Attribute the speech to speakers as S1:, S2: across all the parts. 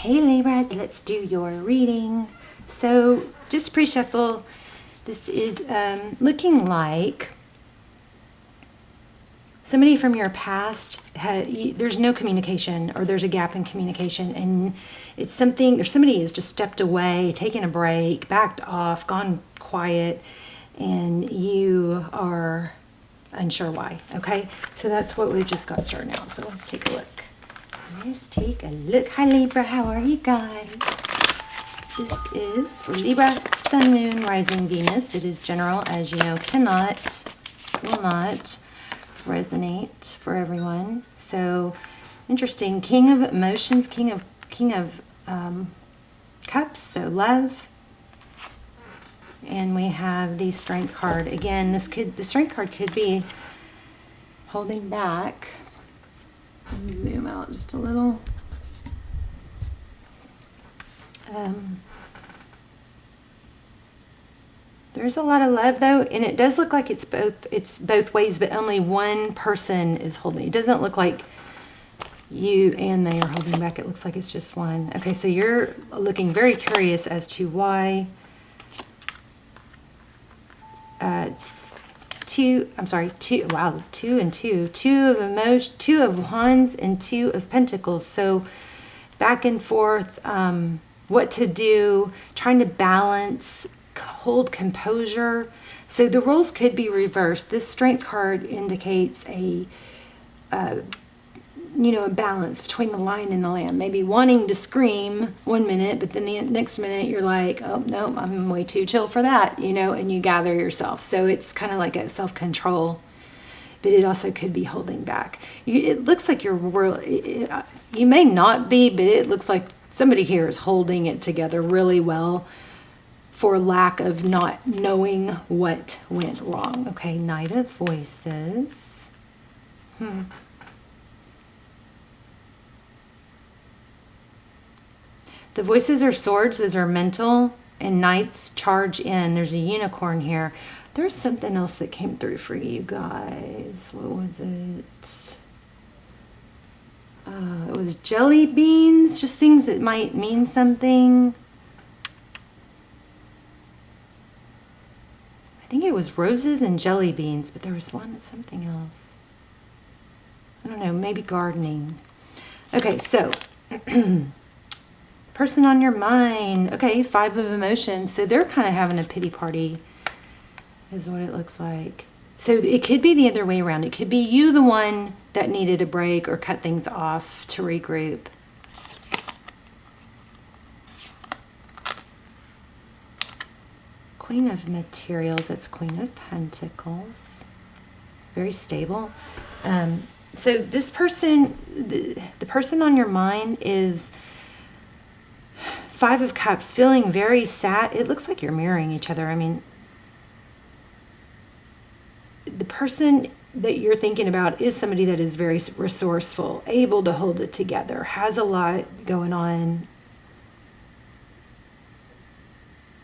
S1: Hey Libra, let's do your reading. So just pre-shuffle. This is looking like somebody from your past there's no communication, or there's a gap in communication, and it's something, or somebody has just stepped away, taken a break, backed off, gone quiet, and you are unsure why. Okay, so that's what we've just got started now. So let's take a look. Hi Libra, how are you guys? This is for Libra, Sun, Moon, Rising, Venus. It is general, as you know, will not resonate for everyone. So interesting. King of emotions, King of Cups, so love. And we have the Strength card. Again, the Strength card could be holding back. Zoom out just a little. There's a lot of love though, and it does look like it's both ways, but only one person is holding. It doesn't look like you and they are holding back. It looks like it's just one. Okay, so you're looking very curious as to why two and two. Two of emotion, two of wands, and two of pentacles. So back and forth, what to do, trying to balance, hold composure. So the roles could be reversed. This Strength card indicates a balance between the lion and the lamb. Maybe wanting to scream one minute, but then the next minute you're like, oh no, I'm way too chill for that, and you gather yourself. So it's kind of like a self-control, but it also could be holding back. It looks like your world, you may not be, but it looks like somebody here is holding it together really well for lack of not knowing what went wrong. Okay, Knight of Voices. The Voices are swords, those are mental, and Knights charge in. There's a unicorn here. There's something else that came through for you guys. What was it? It was jelly beans, just things that might mean something. I think it was roses and jelly beans, but there was something else. I don't know, maybe gardening. Okay, so person on your mind. Okay, 5 of emotions. So they're kind of having a pity party is what it looks like. So it could be the other way around. It could be you, the one that needed a break or cut things off to regroup. Queen of Materials, that's Queen of Pentacles. Very stable. So this person, the person on your mind is 5 of Cups, feeling very sad. It looks like you're mirroring each other. I mean, the person that you're thinking about is somebody that is very resourceful, able to hold it together, has a lot going on.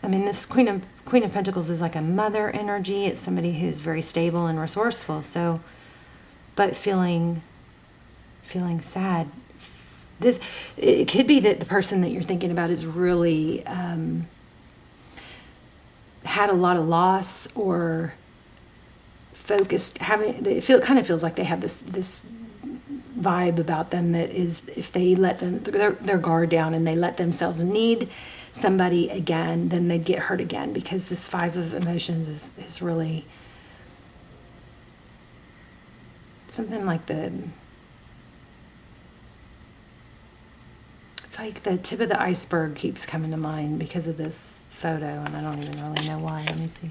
S1: I mean, this Queen of Pentacles is like a mother energy. It's somebody who's very stable and resourceful. So, but feeling sad. It could be that the person that you're thinking about is really had a lot of loss, or focused, kind of feels like they have this vibe about them that is, if they let their guard down and they let themselves need somebody again, then they'd get hurt again, because this 5 of emotions is really something like it's like the tip of the iceberg keeps coming to mind because of this photo, and I don't even really know why. Let me see.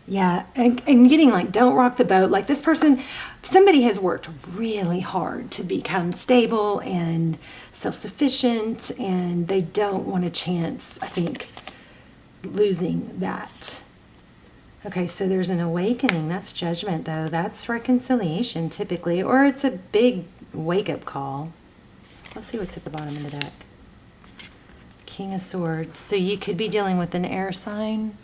S1: Yeah, and getting like, don't rock the boat. Like this person, somebody has worked really hard to become stable and self-sufficient, and they don't want a chance, I think, losing that. Okay, so there's an awakening. That's judgment, though. That's reconciliation, typically, or it's a big wake-up call. Let's see what's at the bottom of the deck. King of Swords. So you could be dealing with an air sign.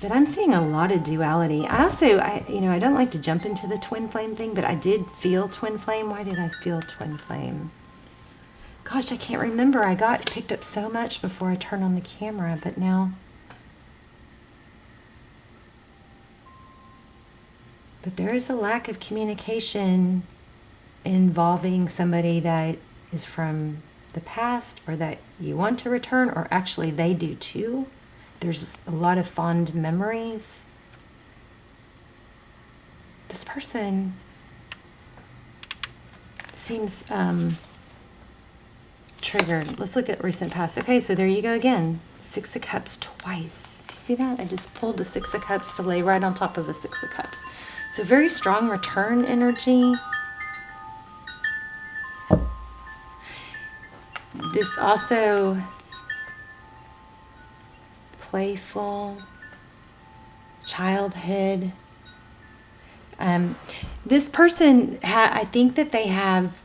S1: But I'm seeing a lot of duality. I also, I don't like to jump into the twin flame thing, but I did feel twin flame. Why did I feel twin flame? Gosh, I can't remember. I got picked up so much before I turned on the camera, but now. But there is a lack of communication involving somebody that is from the past or that you want to return, or actually they do too. There's a lot of fond memories. This person seems triggered. Let's look at recent past. Okay, so there you go again. Six of Cups twice. Do you see that? I just pulled the Six of Cups to lay right on top of a Six of Cups. So very strong return energy. This also playful childhood. This person, I think that they have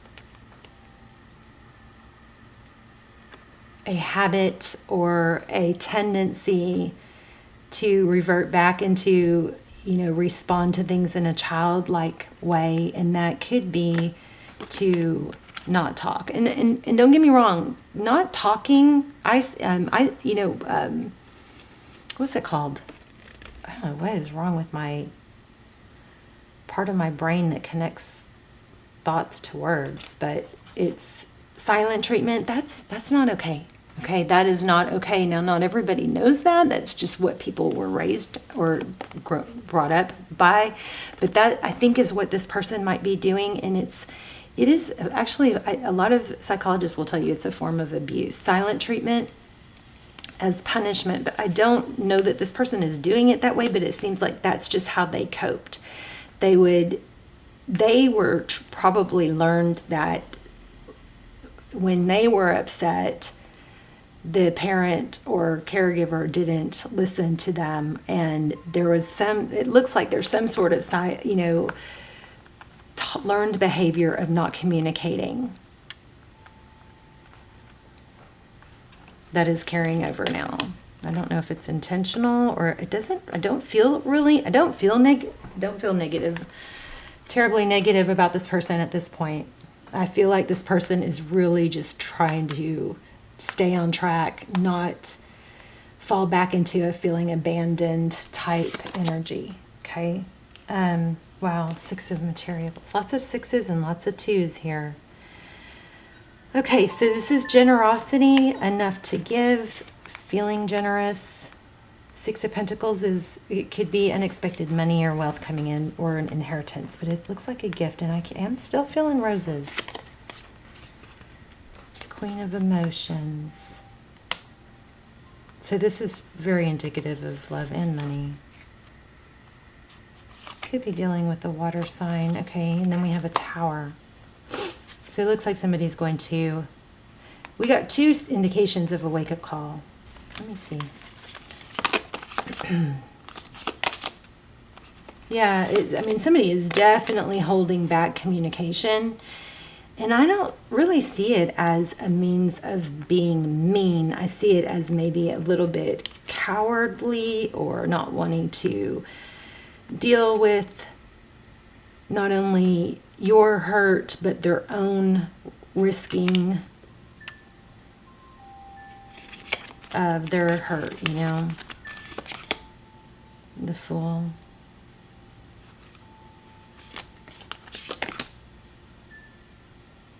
S1: a habit or a tendency to revert back into, respond to things in a childlike way, and that could be to not talk. And don't get me wrong, not talking. What's it called? I don't know what is wrong with my part of my brain that connects thoughts to words, but it's silent treatment. That's not okay. Okay, that is not okay. Now, not everybody knows that. That's just what people were raised or brought up by. But that, I think, is what this person might be doing. And it is actually, a lot of psychologists will tell you it's a form of abuse. Silent treatment as punishment. But I don't know that this person is doing it that way, but it seems like that's just how they coped. They were probably learned that when they were upset, the parent or caregiver didn't listen to them, and there was it looks like there's some sort of learned behavior of not communicating that is carrying over now. I don't know if it's intentional or it doesn't. I don't feel negative, terribly negative about this person at this point. I feel like this person is really just trying to stay on track, not fall back into a feeling abandoned type energy. Okay. Wow. Six of materials. Lots of sixes and lots of twos here. Okay. So this is generosity, enough to give, feeling generous. Six of Pentacles it could be unexpected money or wealth coming in or an inheritance, but it looks like a gift, and I am still feeling roses. Queen of Emotions. So this is very indicative of love and money. Could be dealing with a water sign. Okay, and then we have a Tower. So it looks like somebody's going to... We got two indications of a wake-up call. Let me see. Yeah, somebody is definitely holding back communication. And I don't really see it as a means of being mean. I see it as maybe a little bit cowardly or not wanting to deal with not only your hurt, but their own risking of their hurt, The Fool.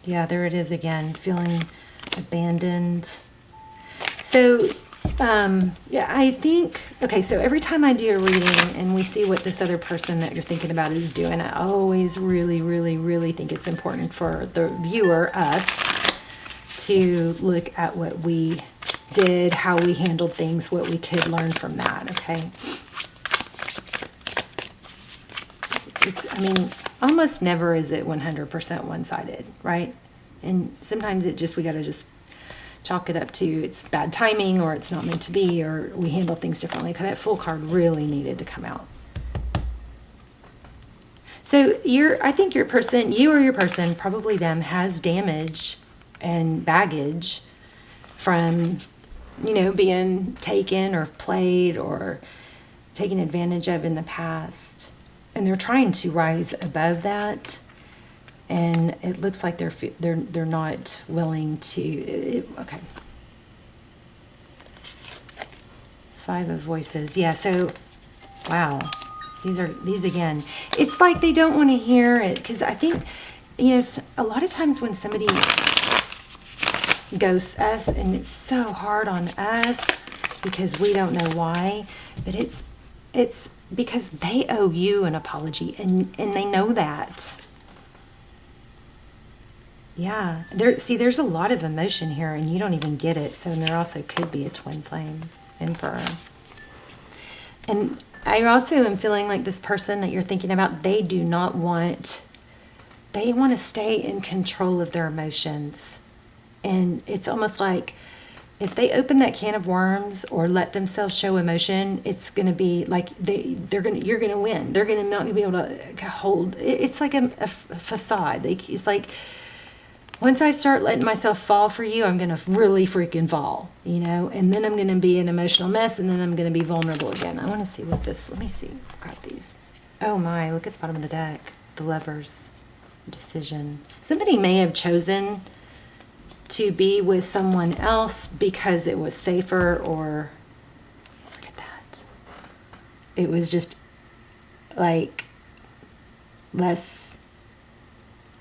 S1: Yeah, there it is again, feeling abandoned. So, yeah, I think, okay, so every time I do a reading and we see what this other person that you're thinking about is doing, I always really, really, really think it's important for the viewer, us, to look at what we did, how we handled things, what we could learn from that, okay? Almost never is it 100% one-sided, right? And sometimes we got to just chalk it up to it's bad timing or it's not meant to be or we handle things differently. Because that Fool card really needed to come out. So I think you or your person, probably them, has damage and baggage from, being taken or played or taken advantage of in the past. And they're trying to rise above that. And it looks like they're not willing to. Okay. Five of Voices. Yeah, so, wow. These again. It's like they don't want to hear it. Because I think, you know, a lot of times when somebody ghosts us, and it's so hard on us because we don't know why, but it's because they owe you an apology, and they know that. Yeah, there's a lot of emotion here, and you don't even get it. So there also could be a twin flame emperor. And I also am feeling like this person that you're thinking about, they want to stay in control of their emotions. And it's almost like if they open that can of worms or let themselves show emotion, it's going to be like you're going to win. They're going to not be able to hold. It's like a facade. It's like, once I start letting myself fall for you, I'm going to really freaking fall, you know, and then I'm going to be an emotional mess, and then I'm going to be vulnerable again. I want to see what this, let me see, grab these. Oh my, look at the bottom of the deck. The Lovers, decision. Somebody may have chosen to be with someone else because it was safer, or, look at that. It was just like less,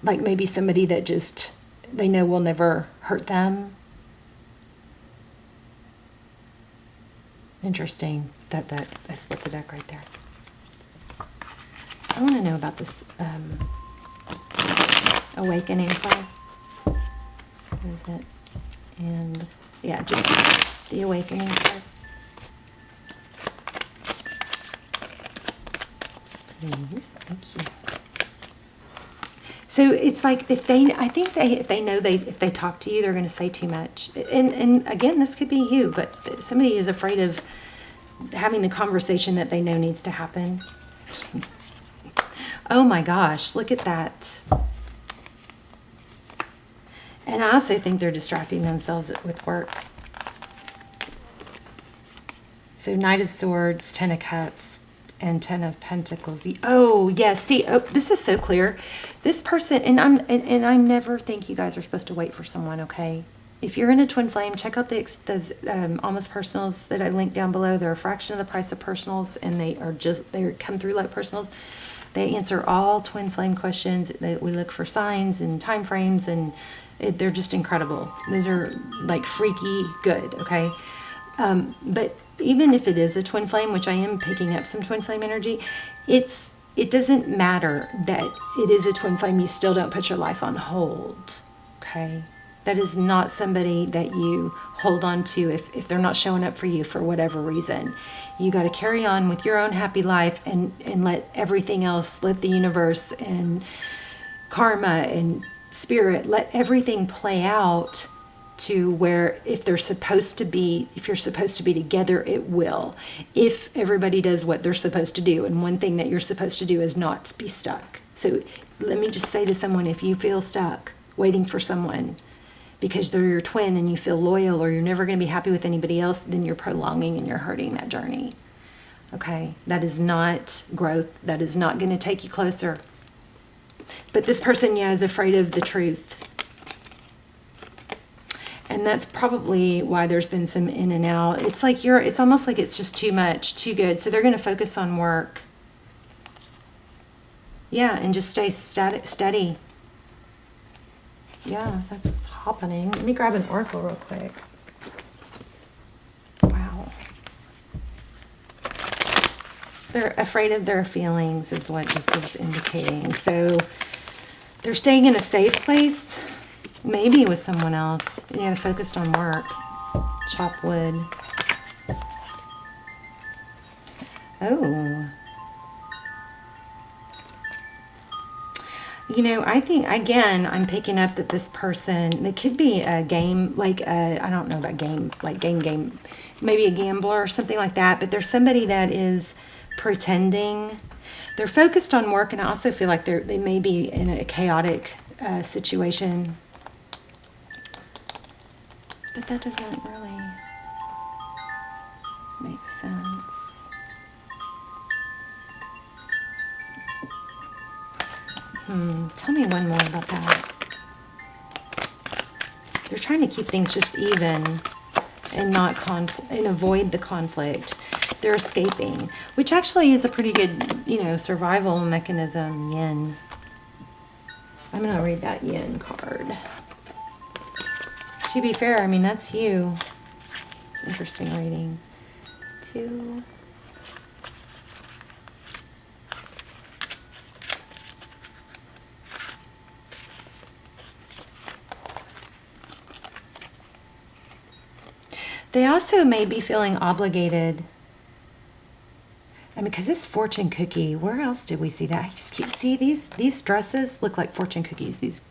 S1: like maybe somebody that just, they know will never hurt them. Interesting that I split the deck right there. I want to know about this awakening card. What is it? And yeah, just the awakening card. Please, thank you. So it's like if they talk to you, they're going to say too much. And again, this could be you, but somebody is afraid of having the conversation that they know needs to happen. Oh my gosh, look at that. And I also think they're distracting themselves with work. So Knight of Swords, Ten of Cups, and Ten of Pentacles. Oh yes, see, this is so clear. This person, and I never think you guys are supposed to wait for someone. Okay, if you're in a twin flame, check out those almost personals that I linked down below. They're a fraction of the price of personals, and they come through like personals. They answer all twin flame questions. We look for signs and time frames, and they're just incredible. Those are like freaky good. Okay, but even if it is a twin flame, which I am picking up some twin flame energy, it doesn't matter that it is a twin flame. You still don't put your life on hold, okay? That is not somebody that you hold on to if they're not showing up for you for whatever reason. You got to carry on with your own happy life and let everything else, let the universe and karma and spirit, let everything play out to where if you're supposed to be together, it will. If everybody does what they're supposed to do, and one thing that you're supposed to do is not be stuck. So let me just say to someone, if you feel stuck waiting for someone because they're your twin and you feel loyal, or you're never going to be happy with anybody else, then you're prolonging and you're hurting that journey. Okay, that is not growth. That is not going to take you closer. But this person, yeah, is afraid of the truth. And that's probably why there's been some in and out. It's like it's almost like it's just too much, too good. So they're going to focus on work. Yeah, and just stay steady. Yeah, that's what's happening. Let me grab an oracle real quick. Wow. They're afraid of their feelings is what this is indicating. So they're staying in a safe place. Maybe with someone else. Yeah, focused on work. Chop wood. Oh. You know, I think, again, I'm picking up that this person, it could be a game, like, I don't know about game, like game, maybe a gambler or something like that, but there's somebody that is pretending. They're focused on work, and I also feel like they may be in a chaotic situation. But that doesn't really make sense. Tell me one more about that. They're trying to keep things just even and not and avoid the conflict. They're escaping, which actually is a pretty good, survival mechanism. Yin. I'm going to read that yin card. To be fair, I mean, that's you. It's an interesting reading. 2. They also may be feeling obligated. I mean, because this fortune cookie, where else did we see that? I just keep see these dresses look like fortune cookies. These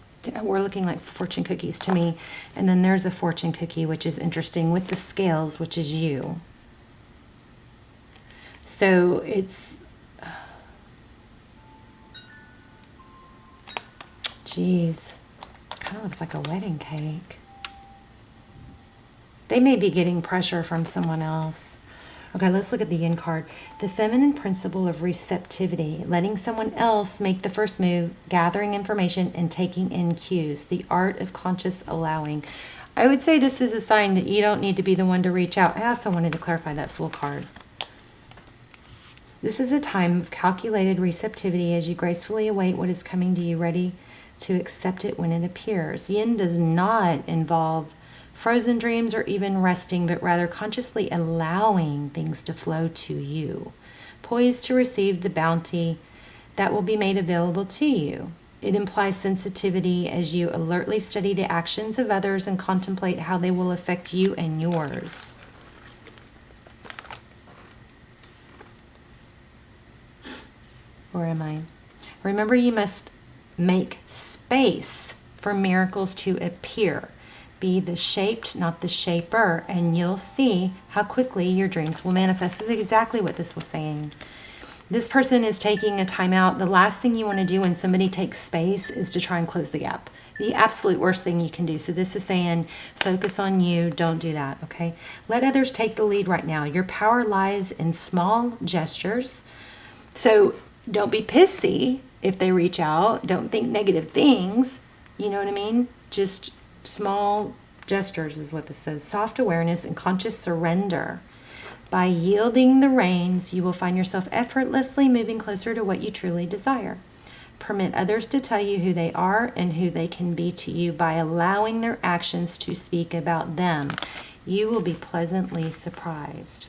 S1: were looking like fortune cookies to me. And then there's a fortune cookie, which is interesting, with the scales, which is you. So it's, geez, kind of looks like a wedding cake. They may be getting pressure from someone else. Okay, let's look at the yin card. The feminine principle of receptivity, letting someone else make the first move, gathering information, and taking in cues. The art of conscious allowing. I would say this is a sign that you don't need to be the one to reach out. I also wanted to clarify that full card. This is a time of calculated receptivity as you gracefully await what is coming to you, ready to accept it when it appears. Yin does not involve frozen dreams or even resting, but rather consciously allowing things to flow to you, poised to receive the bounty that will be made available to you. It implies sensitivity as you alertly study the actions of others and contemplate how they will affect you and yours. Where am I? Remember, you must make space for miracles to appear. Be the shaped, not the shaper, and you'll see how quickly your dreams will manifest. This is exactly what this was saying. This person is taking a time out. The last thing you want to do when somebody takes space is to try and close the gap. The absolute worst thing you can do. So this is saying, focus on you. Don't do that, okay? Let others take the lead right now. Your power lies in small gestures. So don't be pissy if they reach out. Don't think negative things. You know what I mean? Just small gestures is what this says. Soft awareness and conscious surrender. By yielding the reins, you will find yourself effortlessly moving closer to what you truly desire. Permit others to tell you who they are and who they can be to you by allowing their actions to speak about them. You will be pleasantly surprised.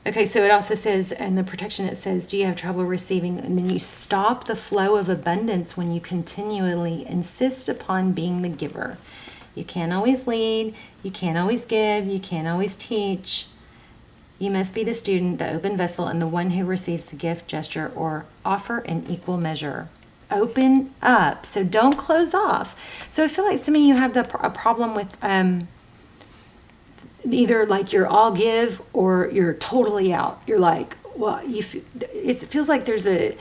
S1: Okay, so it also says, and the protection, it says, do you have trouble receiving? And then you stop the flow of abundance when you continually insist upon being the giver. You can't always lead, you can't always give, you can't always teach. You must be the student, the open vessel, and the one who receives the gift, gesture, or offer in equal measure. Open up, so don't close off. So I feel like some of you have a problem with either like you're all give or you're totally out. You're like, well, it feels like there's an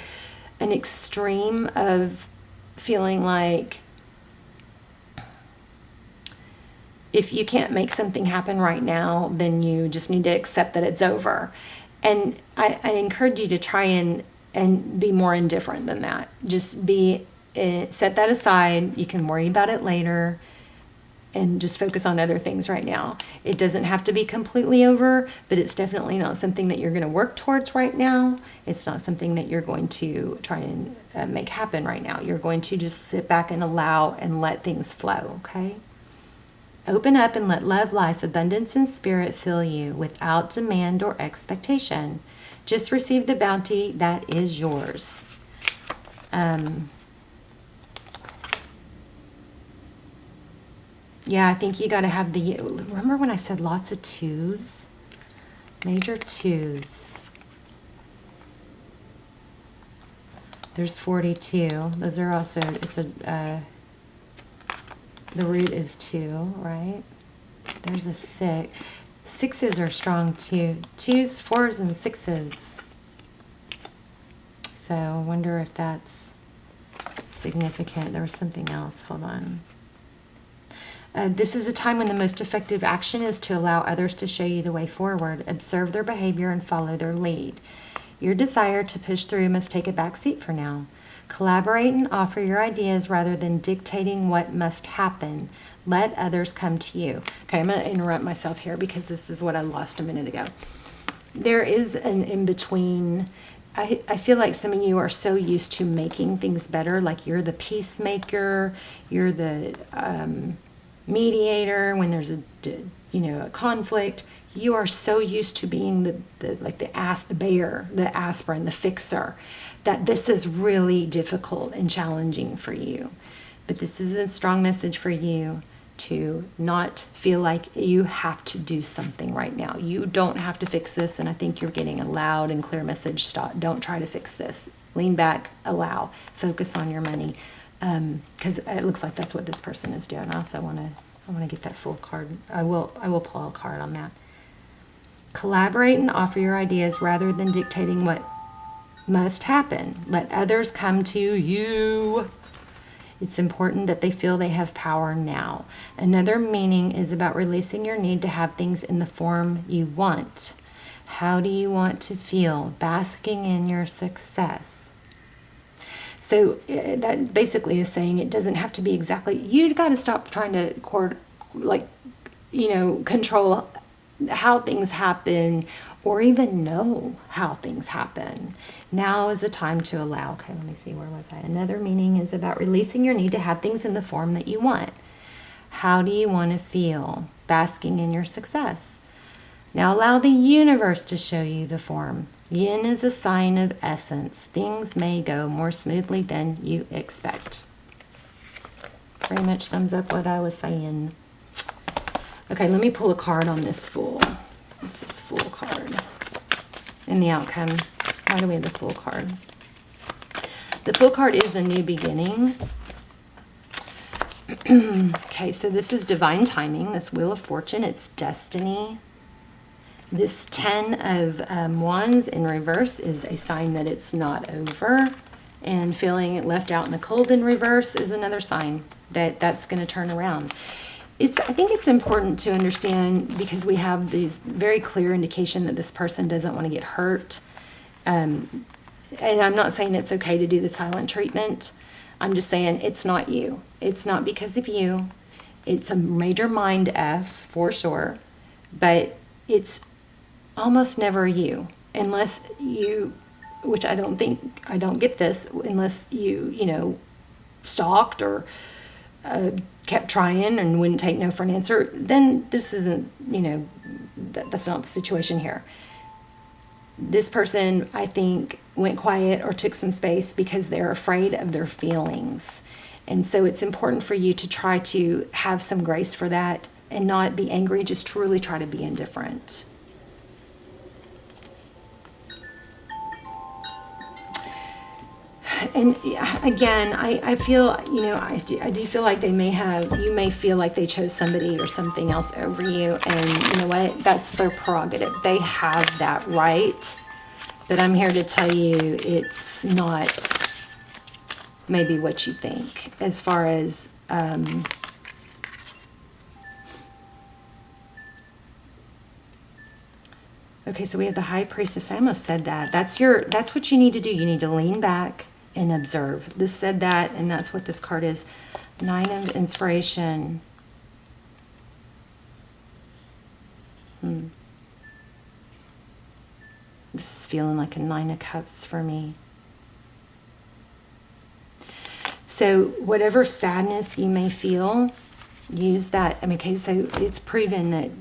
S1: extreme of feeling like if you can't make something happen right now, then you just need to accept that it's over. And I encourage you to try and be more indifferent than that. Just set that aside. You can worry about it later. And just focus on other things right now. It doesn't have to be completely over, but it's definitely not something that you're going to work towards right now. It's not something that you're going to try and make happen right now. You're going to just sit back and allow and let things flow, okay? Open up and let love, life, abundance, and spirit fill you without demand or expectation. Just receive the bounty that is yours. Yeah, I think you got to have remember when I said lots of twos? Major twos. There's 42. Those are also, the root is 2, right? There's a 6. 6s are strong too. 2s, 4s, and 6s. So I wonder if that's significant. There was something else. Hold on. This is a time when the most effective action is to allow others to show you the way forward. Observe their behavior and follow their lead. Your desire to push through must take a back seat for now. Collaborate and offer your ideas rather than dictating what must happen. Let others come to you. Okay, I'm going to interrupt myself here because this is what I lost a minute ago. There is an in-between. I feel like some of you are so used to making things better, like you're the peacemaker, you're the mediator when there's a conflict. You are so used to being the bear, the aspirin, the fixer, that this is really difficult and challenging for you. But this is a strong message for you to not feel like you have to do something right now. You don't have to fix this, and I think you're getting a loud and clear message. Stop. Don't try to fix this. Lean back, allow, focus on your money, because it looks like that's what this person is doing. Also, I want to get that full card. I will pull a card on that. Collaborate and offer your ideas rather than dictating what must happen. Let others come to you. It's important that they feel they have power now. Another meaning is about releasing your need to have things in the form you want. How do you want to feel? Basking in your success. So that basically is saying it doesn't have to be exactly, you got to stop trying to control how things happen or even know how things happen. Now is the time to allow. Okay, let me see, where was I? Another meaning is about releasing your need to have things in the form that you want. How do you want to feel? Basking in your success. Now allow the universe to show you the form. Yin is a sign of essence. Things may go more smoothly than you expect. Pretty much sums up what I was saying. Okay, let me pull a card on this Fool. This is Fool card. And the outcome. Why do we have the Fool card? The Fool card is a new beginning. Okay, so this is divine timing. This Wheel of Fortune, it's destiny. This 10 of Wands in reverse is a sign that it's not over. And feeling left out in the cold in reverse is another sign that that's going to turn around. I think it's important to understand, because we have these very clear indication that this person doesn't want to get hurt. And I'm not saying it's okay to do the silent treatment. I'm just saying it's not you. It's not because of you. It's a major mind F for sure, but it's almost never you, unless you, which I don't get this, unless you stalked or kept trying and wouldn't take no for an answer, then this isn't, that's not the situation here. This person, I think, went quiet or took some space because they're afraid of their feelings. And so it's important for you to try to have some grace for that and not be angry, just truly try to be indifferent. And again, I feel, I do feel like you may feel like they chose somebody or something else over you. And you know what? That's their prerogative. They have that right. But I'm here to tell you it's not maybe what you think as far as... Okay, so we have the High Priestess. I almost said that. That's what you need to do. You need to lean back and observe. This said that, and that's what this card is. 9 of Inspiration. This is feeling like a 9 of Cups for me. So whatever sadness you may feel, use that. Okay, so it's proven that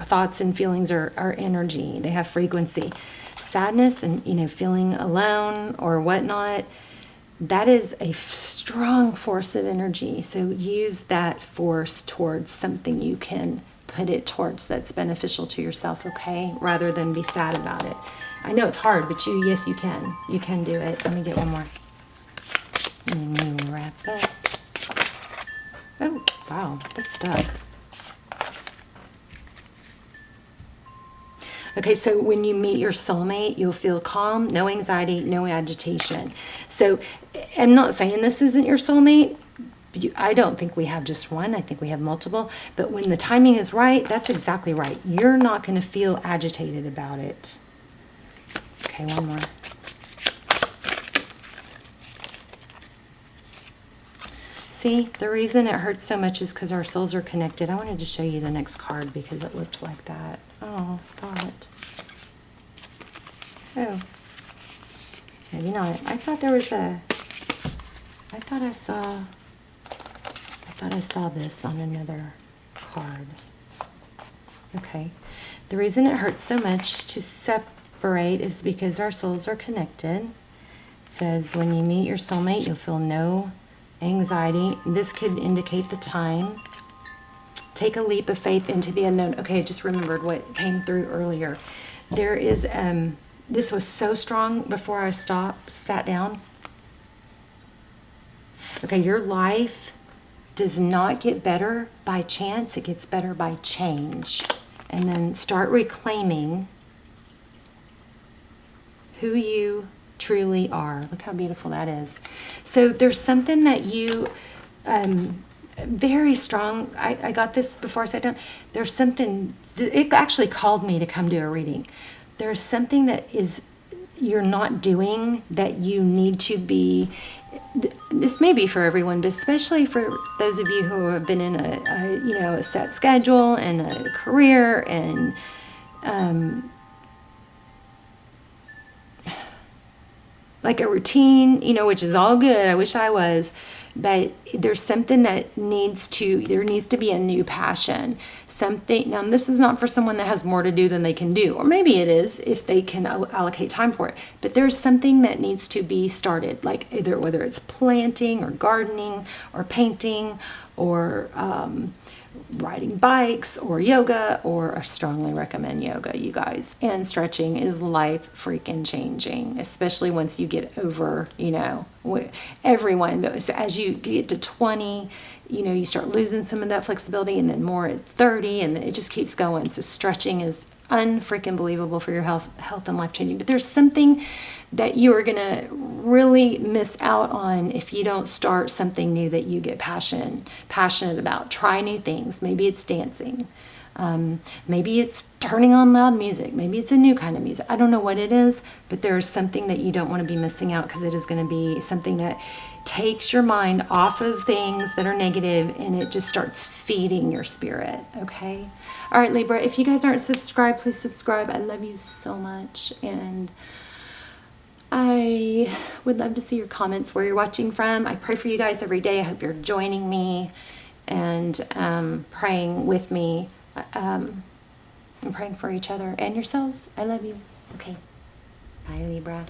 S1: thoughts and feelings are energy. They have frequency. Sadness and feeling alone or whatnot, that is a strong force of energy. So use that force towards something you can put it towards that's beneficial to yourself, okay? Rather than be sad about it. I know it's hard, but yes, you can. You can do it. Let me get one more. And then we wrap up. Oh, wow, that's stuck. Okay, so when you meet your soulmate, you'll feel calm, no anxiety, no agitation. So I'm not saying this isn't your soulmate. I don't think we have just one. I think we have multiple. But when the timing is right, that's exactly right. You're not going to feel agitated about it. Okay, one more. See, the reason it hurts so much is because our souls are connected. I wanted to show you the next card because it looked like that. Oh, thought. Oh. Maybe not. I thought there was a... I thought I saw this on another card. Okay. The reason it hurts so much to separate is because our souls are connected. It says, when you meet your soulmate, you'll feel no anxiety. This could indicate the time. Take a leap of faith into the unknown. Okay, I just remembered what came through earlier. There is, this was so strong before I sat down. Okay, your life does not get better by chance. It gets better by change. And then start reclaiming who you truly are. Look how beautiful that is. So there's something that you, very strong, I got this before I sat down. There's something, it actually called me to come do a reading. There's something that is you're not doing that you need to be. This may be for everyone, but especially for those of you who have been in a set schedule and a career and like a routine, which is all good. I wish I was. But there's something that there needs to be a new passion. Something, now this is not for someone that has more to do than they can do, or maybe it is if they can allocate time for it. But there's something that needs to be started, like whether it's planting or gardening or painting or riding bikes or yoga, or I strongly recommend yoga, you guys. And stretching is life freaking changing, especially once you get over, everyone. But as you get to 20, you start losing some of that flexibility, and then more at 30, and it just keeps going. So stretching is unfreaking believable for your health and life changing. But there's something that you are going to really miss out on if you don't start something new that you get passionate about. Try new things. Maybe it's dancing. Maybe it's turning on loud music. Maybe it's a new kind of music. I don't know what it is, but there's something that you don't want to be missing out, because it is going to be something that takes your mind off of things that are negative, and it just starts feeding your spirit. Okay? All right, Libra, if you guys aren't subscribed, please subscribe. I love you so much, and I would love to see your comments where you're watching from. I pray for you guys every day. I hope you're joining me and praying with me and praying for each other and yourselves. I love you. Okay. Bye, Libra.